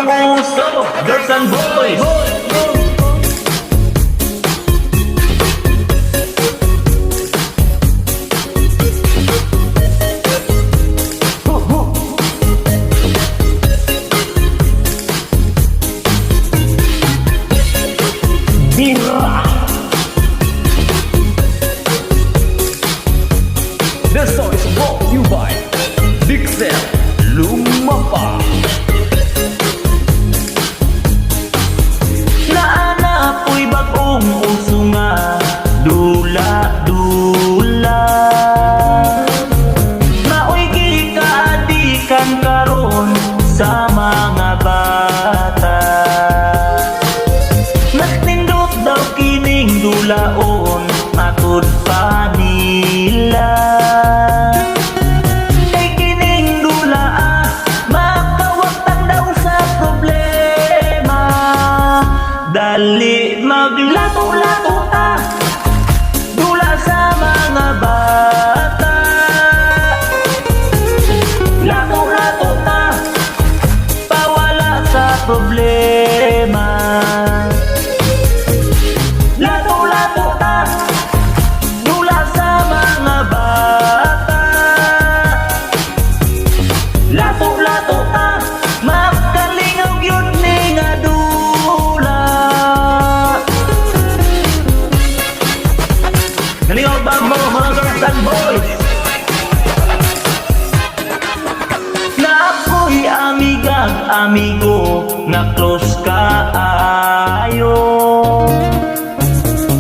uso, girls and boys. Bira! This song is brought to you by Dixel Lumapa. Naanapoy bagong uso nga dula-dula. Maoy gikaadikan karon sa mga bata. Nagtindot daw kining dulaon matud pa nila. Kay kining dula makawagtang daw sa problema. Dali maglato-lato ta dula sa mga bata. Lato-lato ta pawala sa problema. Lato-lato ta dula sa mga bata. Lato-lato ta makalingaw yun ni nga dula. Nalingaw ba mo mga girls and boys? Na ako'y amigang amigo nga close kaayo.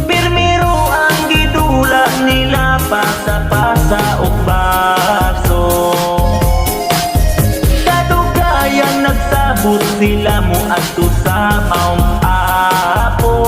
Pirmiro ang gidula nila pasa-pasa og baso. Kadugayang nagsabot sila mo adto sa Mount Apo.